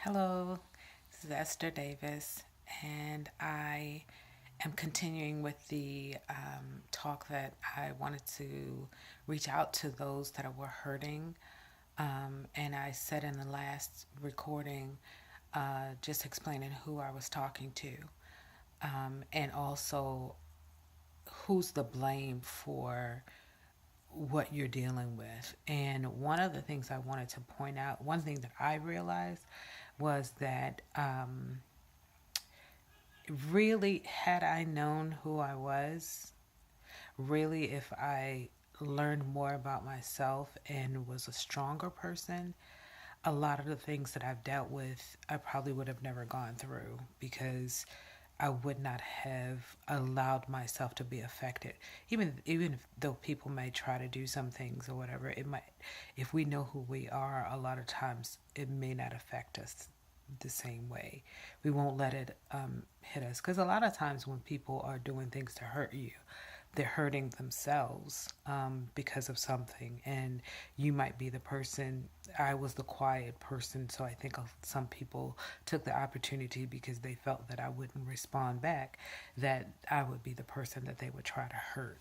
Hello, this is Esther Davis, and I am continuing with the talk that I wanted to reach out to those that were hurting. And I said in the last recording, just explaining who I was talking to, and also who's the blame for what you're dealing with. And one of the things I wanted to point out, one thing that I realized was that really, had I known who I was, really, if I learned more about myself and was a stronger person, a lot of the things that I've dealt with, I probably would have never gone through because I would not have allowed myself to be affected. Even though people may try to do some things or whatever, it might, if we know who we are, a lot of times it may not affect us the same way. We won't let it hit us because a lot of times when people are doing things to hurt you, they're hurting themselves because of something, and you might be the person. I was the quiet person, so I think some people took the opportunity because they felt that I wouldn't respond back, that I would be the person that they would try to hurt.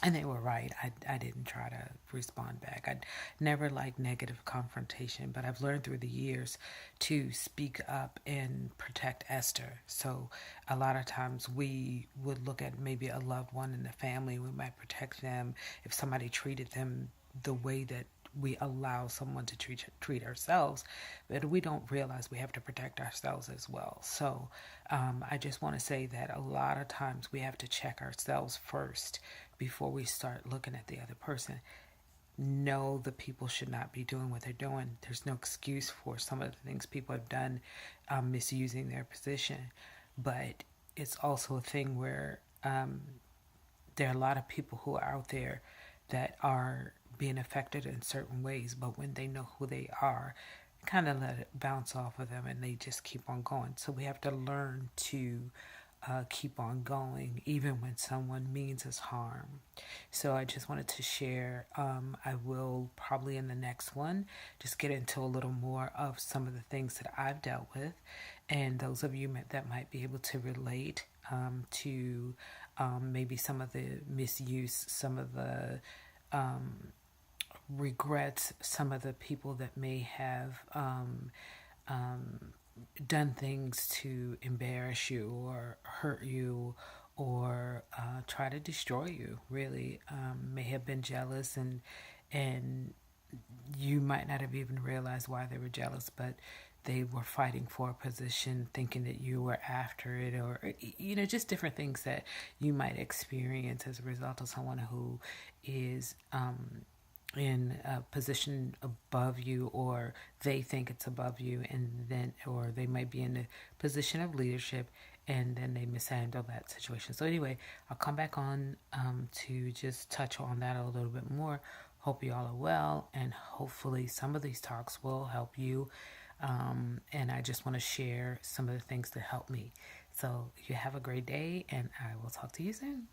And they were right. I didn't try to respond back. I never liked negative confrontation, but I've learned through the years to speak up and protect Esther. So a lot of times we would look at maybe a loved one in the family. We might protect them if somebody treated them the way that we allow someone to treat ourselves, but we don't realize we have to protect ourselves as well. So I just want to say that a lot of times we have to check ourselves first before we start looking at the other person. No, the people should not be doing what they're doing. There's no excuse for some of the things people have done, misusing their position, but it's also a thing where there are a lot of people who are out there that are being affected in certain ways, but when they know who they are, kind of let it bounce off of them and they just keep on going. So we have to learn to keep on going even when someone means us harm. So I just wanted to share. I will probably in the next one just get into a little more of some of the things that I've dealt with, and those of you that might be able to relate to maybe some of the misuse, some of the regrets, some of the people that may have done things to embarrass you or hurt you or try to destroy you, really, may have been jealous, and you might not have even realized why they were jealous, but they were fighting for a position thinking that you were after it, or just different things that you might experience as a result of someone who is in a position above you, or they think it's above you, and then, or they might be in a position of leadership and then they mishandle that situation. So anyway, I'll come back on to just touch on that a little bit more. Hope you all are well, and hopefully some of these talks will help you. And I just want to share some of the things that help me. So you have a great day, and I will talk to you soon.